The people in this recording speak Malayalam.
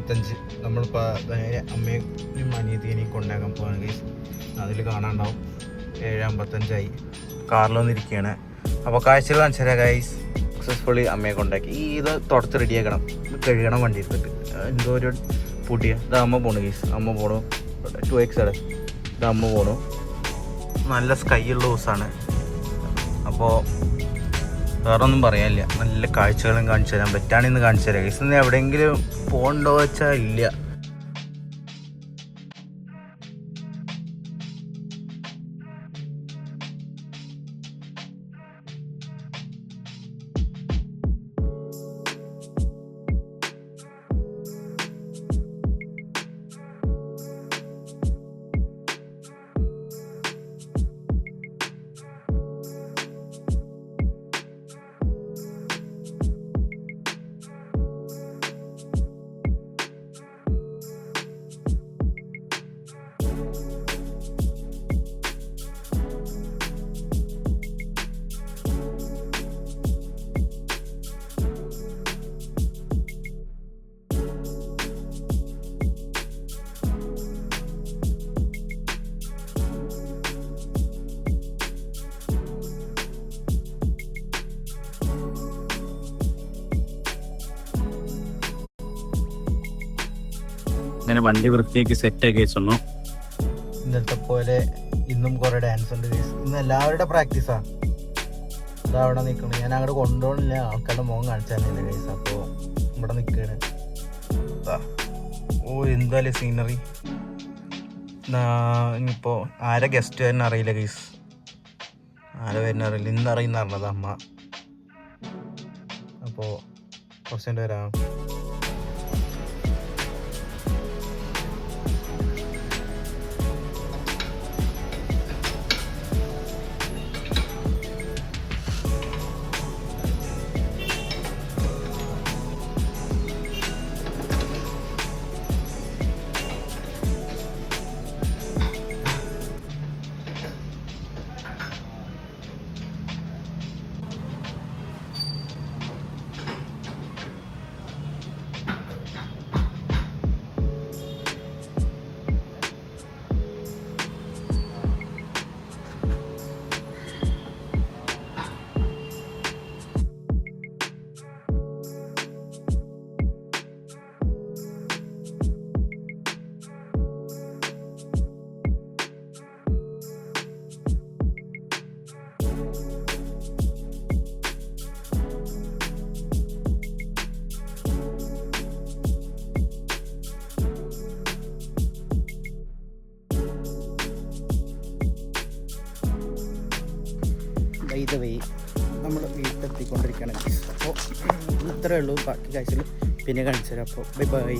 7:55 നമ്മളിപ്പോൾ നേരെ അമ്മയും അനിയത്തിനെയും കൊണ്ടാക്കാൻ പോവാണ് ഗൈസ്. അതിൽ കാണാണ്ടാവും 7:55 കാറിൽ വന്നിരിക്കുകയാണ്. അപ്പോൾ കാഴ്ചകൾ കാണിച്ചാൽ ഗൈസ് സക്സസ്ഫുള്ളി അമ്മയെ കൊണ്ടാക്കി. ഇത് തുടച്ച് റെഡിയാക്കണം, കഴുകണം വണ്ടി എടുത്തിട്ട്. എന്തോ ഒരു പൂട്ടിയ ഇത് അമ്മ പോണു ഗൈസ്. അമ്മ പോണു 2X ഇത് അമ്മ പോണു. നല്ല സ്കൈയുള്ള ദിവസമാണ്. അപ്പോൾ വേറെ ഒന്നും പറയാനില്ല. നല്ല കാഴ്ചകളും കാണിച്ചു തരാൻ പറ്റുകയാണെന്ന് കാണിച്ചു തരാം ഗൈസ്. ഇന്ന് എവിടെയെങ്കിലും പോകണ്ടോ വെച്ചാൽ ഇല്ല. അങ്ങനെ വണ്ടി വൃത്തിയാക്കി സെറ്റാക്കി വെച്ചു. ഇന്നത്തെ പോലെ ഇന്നും കുറേ ഡാൻസ് ഉണ്ട് ഗൈസ്. ഇന്ന് എല്ലാവരുടെ പ്രാക്ടീസാണ്. ഇതാ അവിടെ നിൽക്കണം. ഞാൻ അങ്ങോട്ട് കൊണ്ടുപോകണില്ല, ആൾക്കാരുടെ മുഖം കാണിച്ചാലില്ല ഗൈസ്. അപ്പോൾ ഇവിടെ നിൽക്കുകയാണ്. ഓ എന്തായാലും സീനറി. ഇനിയിപ്പോൾ ആരെ ഗസ്റ്റ് വരുന്ന അറിയില്ല ഗൈസ്. ആരെ വരുന്ന അറിയില്ല. ഇന്ന് അറിയുന്ന പറഞ്ഞത് അമ്മ. അപ്പോൾ കുറച്ചുകൊണ്ട് വരാം. വൈ നമ്മൾ വീട്ടിലെത്തിക്കൊണ്ടിരിക്കുകയാണ്. അപ്പോൾ ഇത്രയേ ഉള്ളൂ. ബാക്കി കാഴ്ചകൾ പിന്നെ കാണിച്ചു തരാം. അപ്പോൾ ബൈ ബൈ.